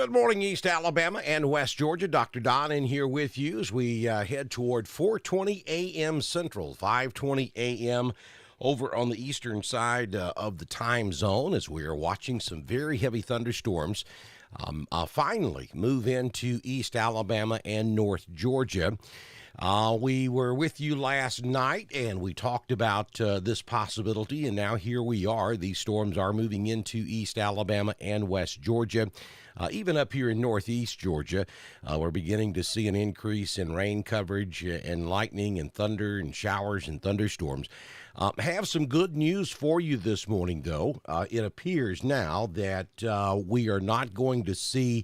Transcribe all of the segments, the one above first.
Good morning, East Alabama and West Georgia. Dr. Don in here with you as we head toward 4:20 a.m. Central, 5:20 a.m. over on the eastern side of the time zone as we are watching some very heavy thunderstorms finally move into East Alabama and North Georgia. We were with you last night and we talked about this possibility, and now here we are. These storms are moving into East Alabama and West Georgia. Even up here in northeast Georgia, we're beginning to see an increase in rain coverage and lightning and thunder and showers and thunderstorms. Have some good news for you this morning, though. It appears now that we are not going to see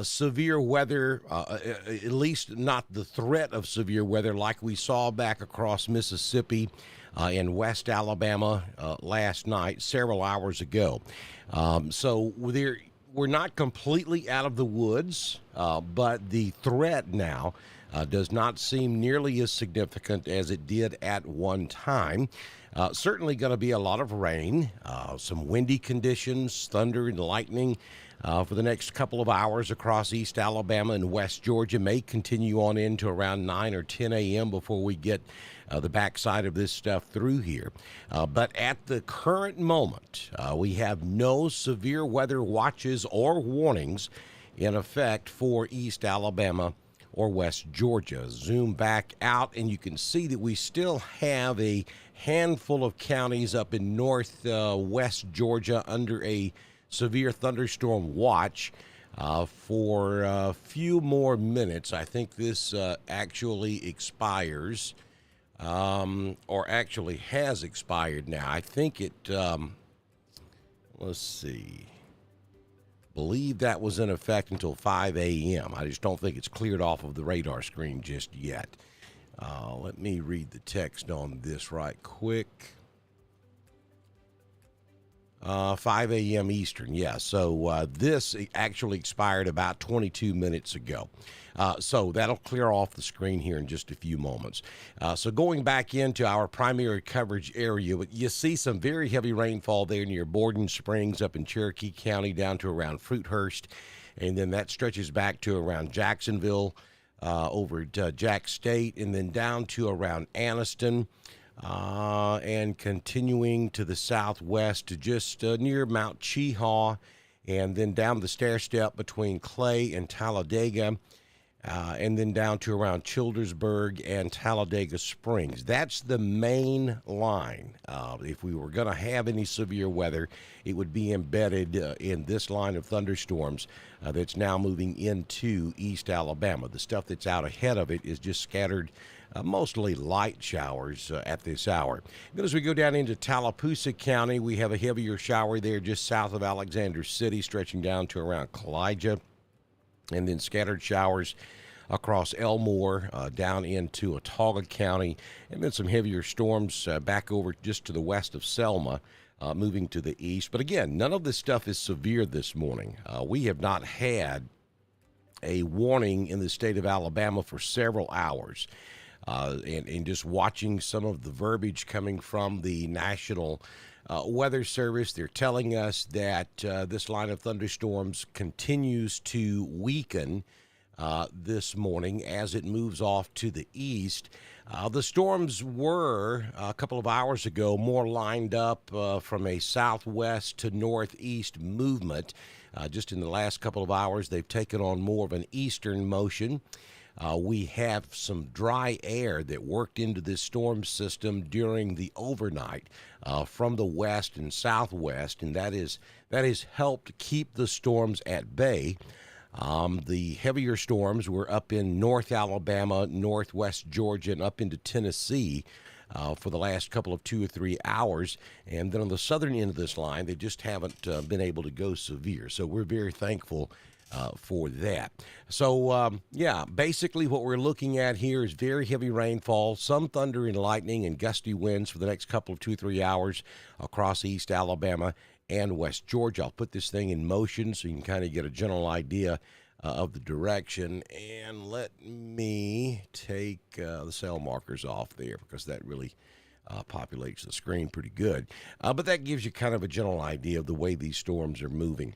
severe weather, at least not the threat of severe weather like we saw back across Mississippi in West Alabama last night, several hours ago. So we're not completely out of the woods, but the threat now does not seem nearly as significant as it did at one time. Certainly going to be a lot of rain, some windy conditions, thunder and lightning for the next couple of hours across East Alabama and West Georgia. May continue on into around 9 or 10 a.m. before we get the backside of this stuff through here. But at the current moment, we have no severe weather watches or warnings in effect for East Alabama or West Georgia. Zoom back out, and you can see that we still have a handful of counties up in northwest Georgia under a severe thunderstorm watch for a few more minutes. I think this actually expires, or actually has expired now. I think it, let's see, believe that was in effect until 5 a.m. I just don't think it's cleared off of the radar screen just yet. Let me read the text on this right quick. 5 a.m. Eastern, yeah. So this actually expired about 22 minutes ago. So that'll clear off the screen here in just a few moments. So going back into our primary coverage area, you see some very heavy rainfall there near Borden Springs up in Cherokee County down to around Fruithurst. And then that stretches back to around Jacksonville over at Jack State, and then down to around Anniston. And continuing to the southwest to just near Mount Cheahaw, and then down the stair step between Clay and Talladega, and then down to around Childersburg and Talladega Springs. That's the main line. If we were going to have any severe weather, it would be embedded in this line of thunderstorms that's now moving into East Alabama. The stuff that's out ahead of it is just scattered mostly light showers at this hour. Then as we go down into Tallapoosa County, we have a heavier shower there just south of Alexander City, stretching down to around Kalijah, and then scattered showers across Elmore down into Autauga County, and then some heavier storms back over just to the west of Selma, moving to the east. But again, none of this stuff is severe this morning. We have not had a warning in the state of Alabama for several hours. And just watching some of the verbiage coming from the National Weather Service, they're telling us that this line of thunderstorms continues to weaken this morning as it moves off to the east. The storms were, a couple of hours ago, more lined up from a southwest to northeast movement. Just in the last couple of hours, they've taken on more of an eastern motion. We have some dry air that worked into this storm system during the overnight from the west and southwest, and that has helped keep the storms at bay. The heavier storms were up in North Alabama, northwest Georgia, and up into Tennessee for the last couple of 2 or 3 hours. And then on the southern end of this line, they just haven't been able to go severe. So we're very thankful for that. So, basically what we're looking at here is very heavy rainfall, some thunder and lightning and gusty winds for the next couple of 2 or 3 hours across East Alabama and West Georgia. I'll put this thing in motion so you can kind of get a general idea of the direction. And let me take the sail markers off there because that really populates the screen pretty good. But that gives you kind of a general idea of the way these storms are moving.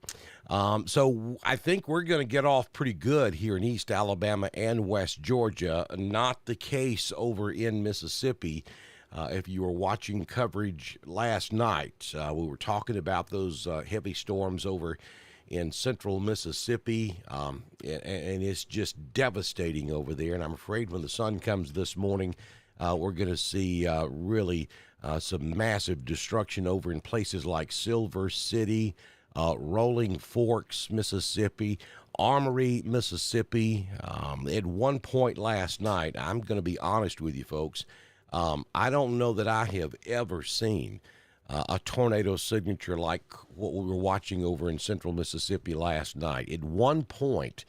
So I think we're going to get off pretty good here in East Alabama and West Georgia. Not the case over in Mississippi. If you were watching coverage last night, we were talking about those heavy storms over in central Mississippi, and it's just devastating over there. And I'm afraid when the sun comes this morning, we're going to see really some massive destruction over in places like Silver City, Rolling Forks, Mississippi, Armory, Mississippi. At one point last night, I'm going to be honest with you folks, I don't know that I have ever seen a tornado signature like what we were watching over in central Mississippi last night. At one point,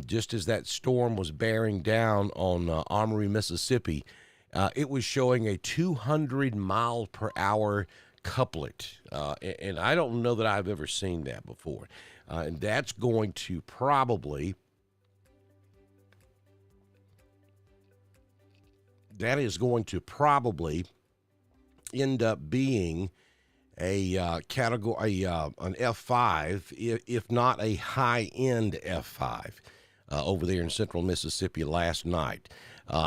just as that storm was bearing down on Armory, Mississippi, it was showing a 200 mile per hour couplet. And I don't know that I've ever seen that before. And that's going to probably end up being a category, an F5, if not a high-end F5, over there in central Mississippi last night.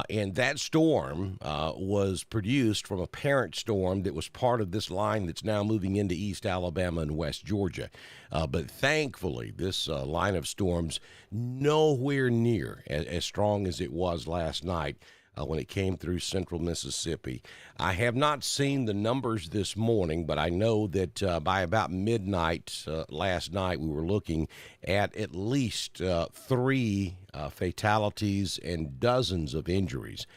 And that storm was produced from a parent storm that was part of this line that's now moving into East Alabama and West Georgia. But thankfully, this line of storms nowhere near as strong as it was last night. When it came through central Mississippi. I have not seen the numbers this morning, but I know that by about midnight last night, we were looking at least 3 fatalities and dozens of injuries.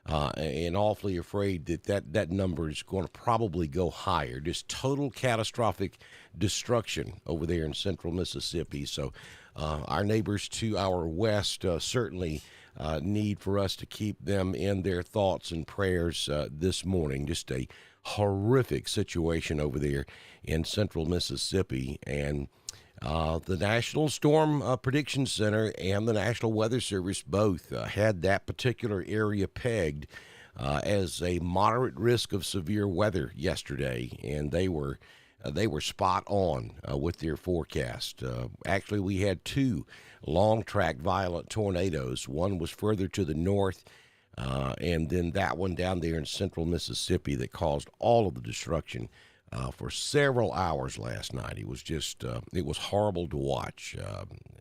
And awfully afraid that number is going to probably go higher. Just total catastrophic destruction over there in central Mississippi. So our neighbors to our west certainly need for us to keep them in their thoughts and prayers this morning. Just a horrific situation over there in central Mississippi. And the National Storm Prediction Center and the National Weather Service both had that particular area pegged as a moderate risk of severe weather yesterday, and they were spot on with their forecast. Actually, we had 2 long-track violent tornadoes. One was further to the north, and then that one down there in central Mississippi that caused all of the destruction for several hours last night. It was just, it was horrible to watch.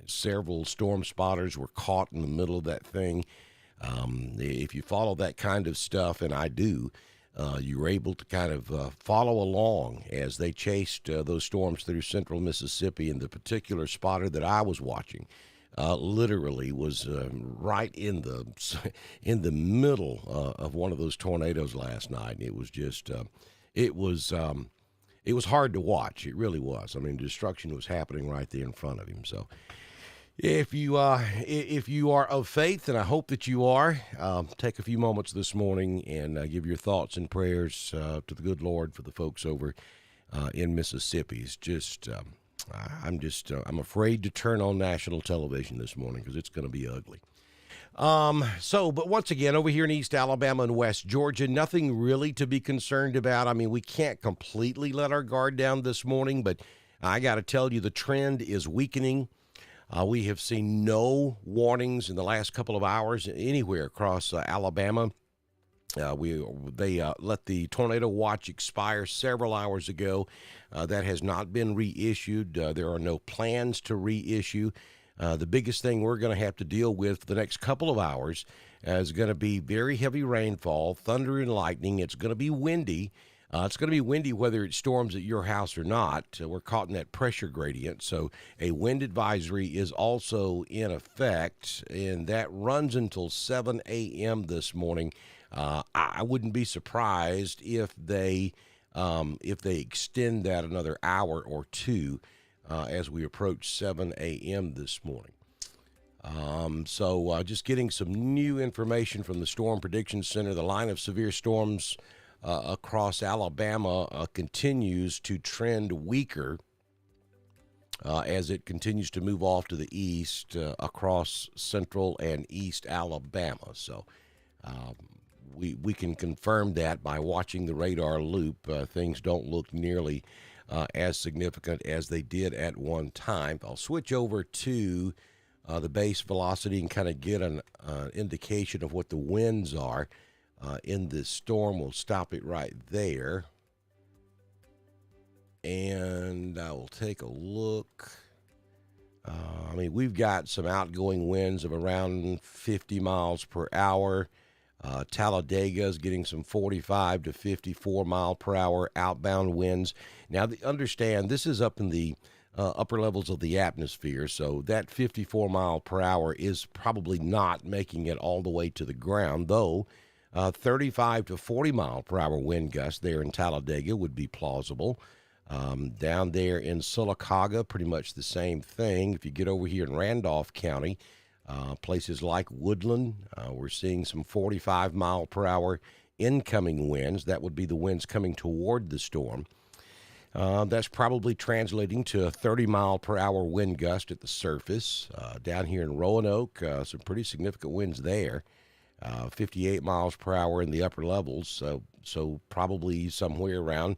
Several storm spotters were caught in the middle of that thing. If you follow that kind of stuff, and I do, you were able to kind of follow along as they chased those storms through central Mississippi. And the particular spotter that I was watching literally was right in the middle of one of those tornadoes last night. And it was just it was hard to watch. It really was. I mean, destruction was happening right there in front of him. So if you are of faith, and I hope that you are, take a few moments this morning and give your thoughts and prayers to the good Lord for the folks over in Mississippi. It's just, I'm afraid to turn on national television this morning because it's going to be ugly. But once again, over here in East Alabama and West Georgia, nothing really to be concerned about. I mean, we can't completely let our guard down this morning, but I got to tell you, the trend is weakening. We have seen no warnings in the last couple of hours anywhere across Alabama. They let the tornado watch expire several hours ago. That has not been reissued. There are no plans to reissue. The biggest thing we're going to have to deal with for the next couple of hours is going to be very heavy rainfall, thunder and lightning. It's going to be windy. It's going to be windy whether it storms at your house or not. We're caught in that pressure gradient, so a wind advisory is also in effect, and that runs until 7 a.m. this morning. I wouldn't be surprised if they extend that another hour or two as we approach 7 a.m. this morning. Just getting some new information from the Storm Prediction Center. The line of severe storms across Alabama continues to trend weaker as it continues to move off to the east across central and east Alabama. So we can confirm that by watching the radar loop. Things don't look nearly as significant as they did at one time. I'll switch over to the base velocity and kind of get an indication of what the winds are in this storm. We'll stop it right there. And I will take a look. We've got some outgoing winds of around 50 miles per hour. Talladega is getting some 45 to 54 mile per hour outbound winds. Now, understand this is up in the upper levels of the atmosphere, so that 54 mile per hour is probably not making it all the way to the ground, though 35 to 40 mile per hour wind gusts there in Talladega would be plausible. Down there in Sylacauga, pretty much the same thing. If you get over here in Randolph County, places like Woodland, we're seeing some 45 mile per hour incoming winds. That would be the winds coming toward the storm. That's probably translating to a 30 mile per hour wind gust at the surface. Down here in Roanoke, some pretty significant winds there. 58 miles per hour in the upper levels, so probably somewhere around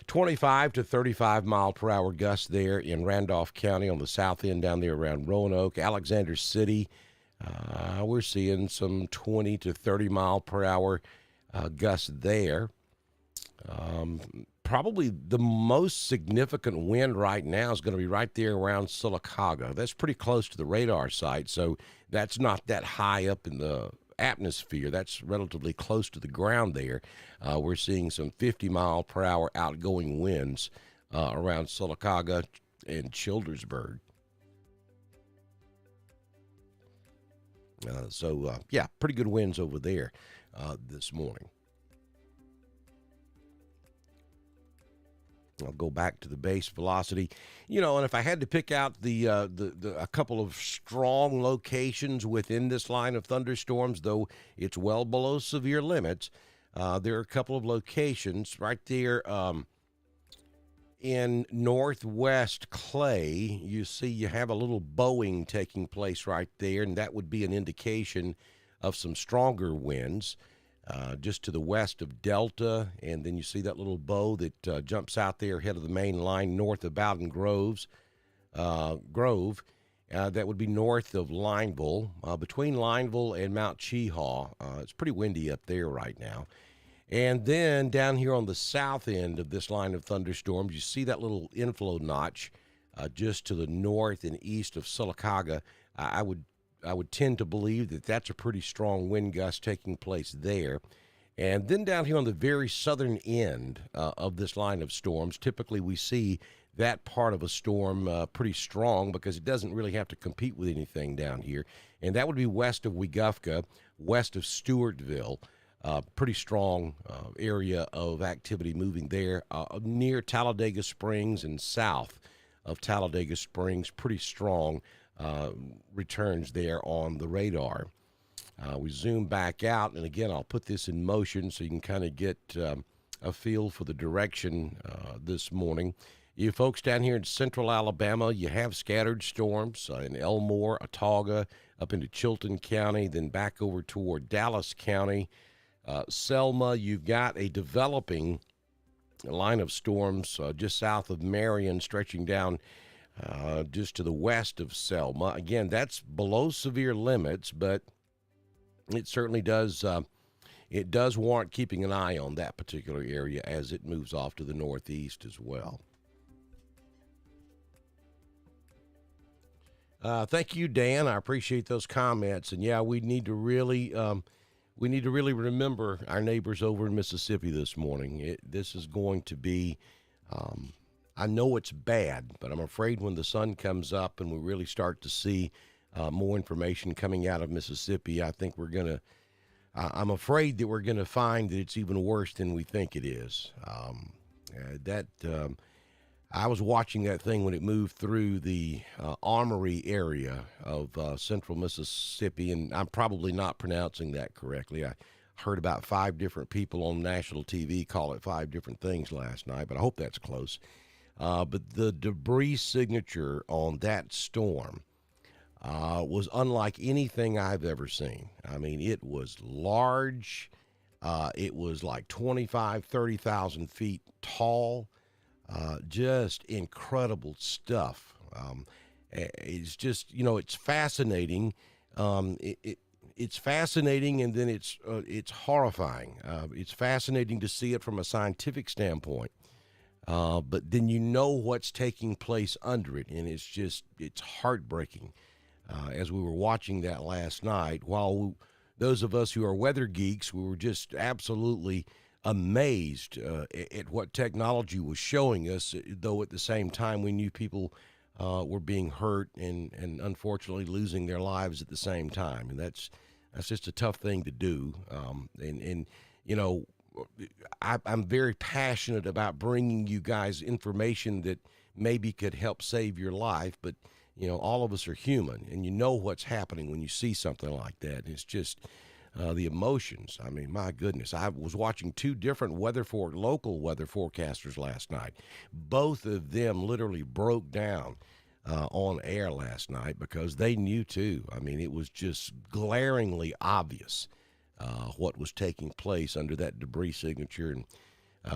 25 to 35 mile per hour gusts there in Randolph County on the south end down there around Roanoke. Alexander City, we're seeing some 20 to 30 mile per hour gusts there. Probably the most significant wind right now is going to be right there around Sylacauga. That's pretty close to the radar site, so that's not that high up in the atmosphere. That's relatively close to the ground there. We're seeing some 50 mile per hour outgoing winds around Sylacauga and Childersburg. Pretty good winds over there this morning. I'll go back to the base velocity, and if I had to pick out a couple of strong locations within this line of thunderstorms, though it's well below severe limits, there are a couple of locations right there in northwest Clay. You see, you have a little bowing taking place right there, and that would be an indication of some stronger winds. Just to the west of Delta, and then you see that little bow that jumps out there ahead of the main line north of Bowden Grove. That would be north of Lineville, between Lineville and Mount Cheahaw. It's pretty windy up there right now. And then down here on the south end of this line of thunderstorms, you see that little inflow notch just to the north and east of Sylacauga. I would tend to believe that that's a pretty strong wind gust taking place there. And then down here on the very southern end of this line of storms, typically we see that part of a storm pretty strong because it doesn't really have to compete with anything down here. And that would be west of Weguffka, west of Stewartville. Pretty strong area of activity moving there near Talladega Springs and south of Talladega Springs. Pretty strong returns there on the radar. We zoom back out, and again, I'll put this in motion so you can kind of get a feel for the direction this morning. You folks down here in central Alabama, you have scattered storms in Elmore, Autauga, up into Chilton County, then back over toward Dallas County. Selma, you've got a developing line of storms just south of Marion, stretching down just to the west of Selma. Again, that's below severe limits, but it certainly does warrant keeping an eye on that particular area as it moves off to the northeast as well. Thank you, Dan. I appreciate those comments. And yeah, we need to really remember our neighbors over in Mississippi this morning. This is going to be. I know it's bad, but I'm afraid when the sun comes up and we really start to see more information coming out of Mississippi, I'm afraid that we're going to find that it's even worse than we think it is. I was watching that thing when it moved through the Armory area of central Mississippi, and I'm probably not pronouncing that correctly. I heard about 5 different people on national TV call it 5 different things last night, but I hope that's close. But the debris signature on that storm was unlike anything I've ever seen. I mean, it was large. It was like 25, 30,000 feet tall. Just incredible stuff. It's just, it's fascinating. It's fascinating, and then it's horrifying. It's fascinating to see it from a scientific standpoint, but then what's taking place under it, and it's heartbreaking. As we were watching that last night, those of us who are weather geeks, we were just absolutely amazed at what technology was showing us, though at the same time we knew people were being hurt and unfortunately losing their lives at the same time. And that's just a tough thing to do. And you know, I'm very passionate about bringing you guys information that maybe could help save your life, but all of us are human, and what's happening when you see something like that. It's just the emotions. I mean, my goodness. I was watching two different local weather forecasters last night. Both of them literally broke down on air last night because they knew too. I mean, it was just glaringly obvious what was taking place under that debris signature. And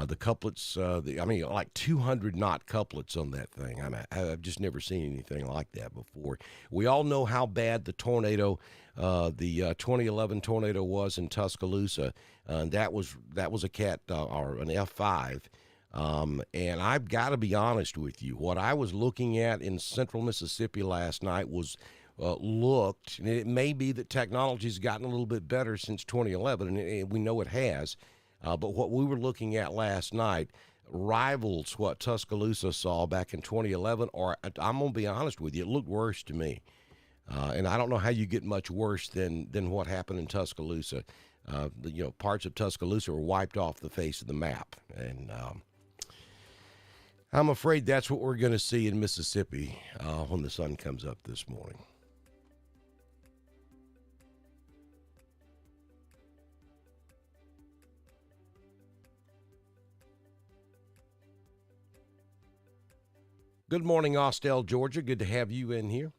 the couplets, like 200 knot couplets on that thing. I've just never seen anything like that before. We all know how bad the tornado, the 2011 tornado was in Tuscaloosa. That was a cat or an F5. And I've got to be honest with you. What I was looking at in central Mississippi last night was and it may be that technology's gotten a little bit better since 2011, and we know it has. But what we were looking at last night rivals what Tuscaloosa saw back in 2011, or I'm going to be honest with you, it looked worse to me. And I don't know how you get much worse than what happened in Tuscaloosa. Parts of Tuscaloosa were wiped off the face of the map. And I'm afraid that's what we're going to see in Mississippi when the sun comes up this morning. Good morning, Austell, Georgia. Good to have you in here.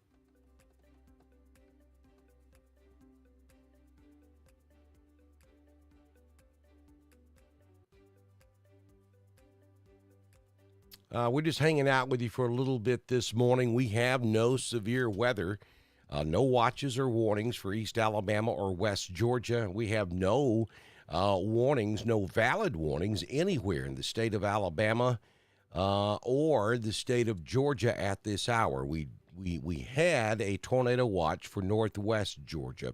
We're just hanging out with you for a little bit this morning. We have no severe weather, no watches or warnings for East Alabama or West Georgia. We have no warnings, no valid warnings anywhere in the state of Alabama or the state of Georgia at this hour. We had a tornado watch for Northwest Georgia.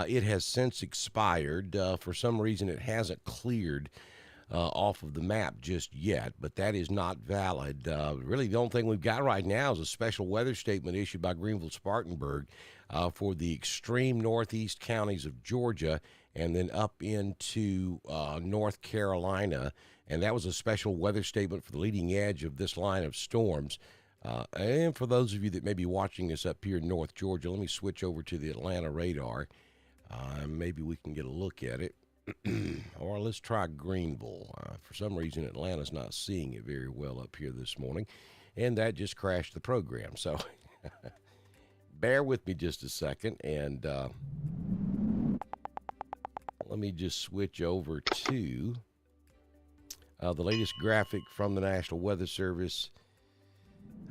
It has since expired. For some reason, it hasn't cleared off of the map just yet, but that is not valid. Really, the only thing we've got right now is a special weather statement issued by Greenville-Spartanburg for the extreme northeast counties of Georgia and then up into North Carolina. And that was a special weather statement for the leading edge of this line of storms. And for those of you that may be watching us up here in North Georgia, let me switch over to the Atlanta radar. Maybe we can get a look at it. Or let's try Greenville. For some reason, Atlanta's not seeing it very well up here this morning, and that just crashed the program. So bear with me just a second, and let me just switch over to the latest graphic from the National Weather Service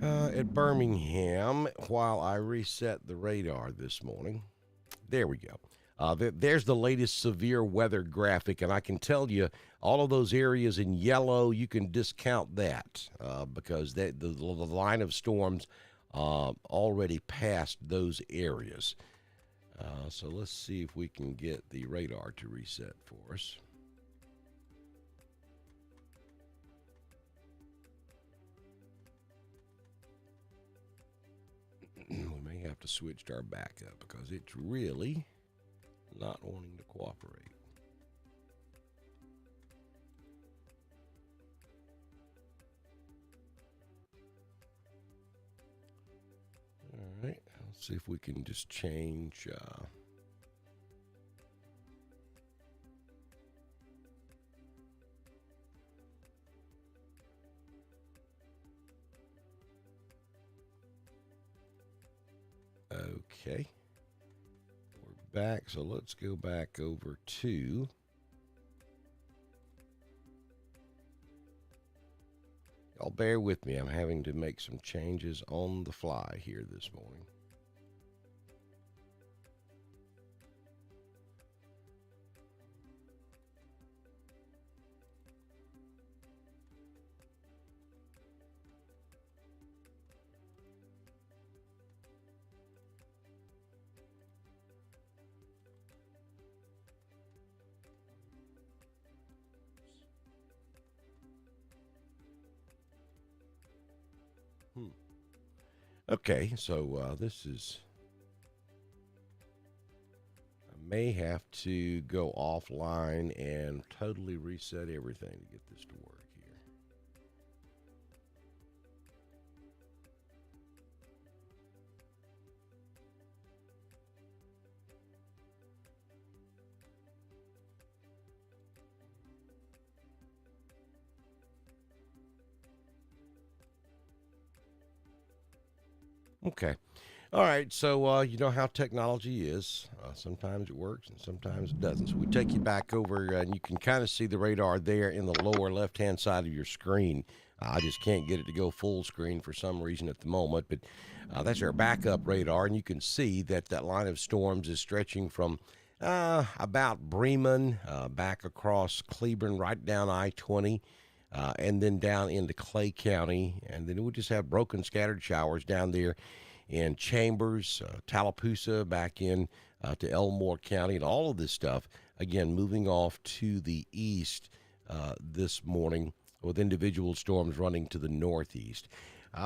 at Birmingham while I reset the radar this morning. There we go. There's the latest severe weather graphic, and I can tell you all of those areas in yellow, you can discount that because the line of storms already passed those areas. So let's see if we can get the radar to reset for us. We may have to switch to our backup because it's really not wanting to cooperate. All right, let's see if we can just change. Okay. Back, so let's go back over to Y'all bear with me. I'm having to make some changes on the fly here this morning. Okay, so this is. I may have to go offline and totally reset everything to get this to work here. Okay. All right. So, you know how technology is. Sometimes it works and sometimes it doesn't. So, we take you back over and you can kind of see the radar there in the lower left hand side of your screen. I just can't get it to go full screen for some reason at the moment, but that's our backup radar. And you can see that that line of storms is stretching from about Bremen back across Cleburne, right down I 20. And then down into Clay County, and then we just have broken scattered showers down there in Chambers, Tallapoosa, back in to Elmore County, and all of this stuff, again, moving off to the east this morning with individual storms running to the northeast.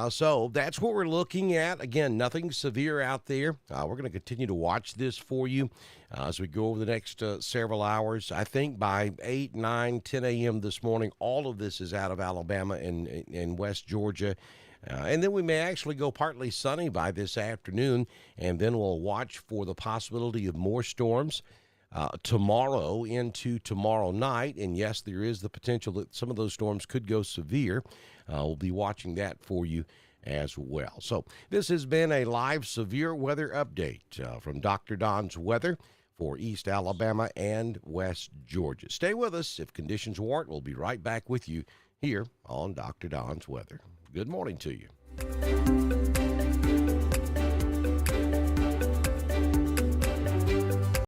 So that's what we're looking at. Again, nothing severe out there. We're going to continue to watch this for you as we go over the next several hours. I think by 8, 9, 10 a.m. this morning, all of this is out of Alabama and West Georgia. And then we may actually go partly sunny by this afternoon, and then we'll watch for the possibility of more storms tomorrow into tomorrow night. And yes, there is the potential that some of those storms could go severe. We'll be watching that for you as well. So this has been a live severe weather update from Dr. Don's Weather for East Alabama and West Georgia. Stay with us. If conditions warrant, we'll be right back with you here on Dr. Don's Weather. Good morning to you.